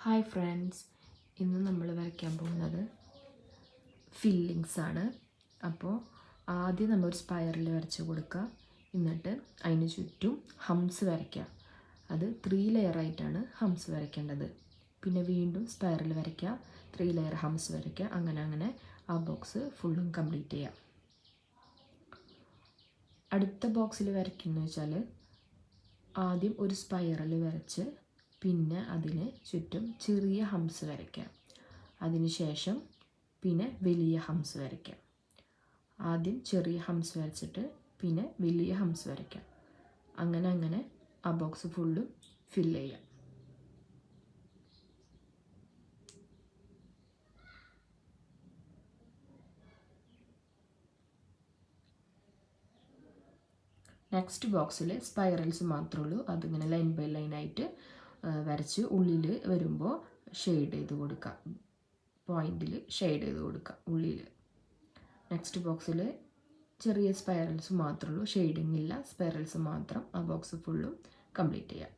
Hi friends, ഇന്ന് നമ്മൾ വരയ്ക്കാൻ പോകുന്നത് ഫില്ലിങ്സ് ആണ്. അപ്പോൾ ആദ്യം നമ്മൾ ഒരു സ്പൈറൽ വരച്ച് കൊടുക്കുക. എന്നിട്ട് അതിന് ചുറ്റും ഹംസ് വരയ്ക്കുക. അത് 3 ലെയറായിട്ടാണ് ഹംസ് വരയ്ക്കേണ്ടത്. പിന്നെ വീണ്ടും സ്പൈറൽ വരയ്ക്കുക, 3 ലെയർ ഹംസ് വരയ്ക്കുക. അങ്ങനെ ആ ബോക്സ് ഫുള്ളും കംപ്ലീറ്റ് ചെയ്യുക. അടുത്ത ബോക്സിൽ വരയ്ക്കുന്നത് വെച്ചാൽ ആദ്യം ഒരു സ്പൈറൽ വരച്ച് പിന്നെ അതിന് ചുറ്റും ചെറിയ ഹംസ് വരയ്ക്കാം. അതിനുശേഷം പിന്നെ വലിയ ഹംസ് വരയ്ക്കാം. ആദ്യം ചെറിയ ഹംസ് വരച്ചിട്ട് പിന്നെ വലിയ ഹംസ് വരയ്ക്കാം. അങ്ങനെ ആ ബോക്സ് ഫുള്ളും ഫില്ല് ചെയ്യാം. നെക്സ്റ്റ് ബോക്സിൽ സ്പൈറൽസ് മാത്രമേ ഉള്ളൂ. അതിങ്ങനെ ലൈൻ ബൈ ലൈൻ ആയിട്ട് വരച്ച് ഉള്ളിൽ വരുമ്പോൾ ഷെയ്ഡ് ചെയ്ത് കൊടുക്കുക. പോയിന്റിൽ ഷെയ്ഡ് ചെയ്ത് കൊടുക്കുക ഉള്ളിൽ. നെക്സ്റ്റ് ബോക്സിൽ ചെറിയ സ്പൈറൽസ് മാത്രമേ ഉള്ളൂ, ഷെയ്ഡിങ് ഇല്ല, സ്പൈറൽസ് മാത്രം. ആ ബോക്സ് ഫുള്ളും കംപ്ലീറ്റ് ചെയ്യാം.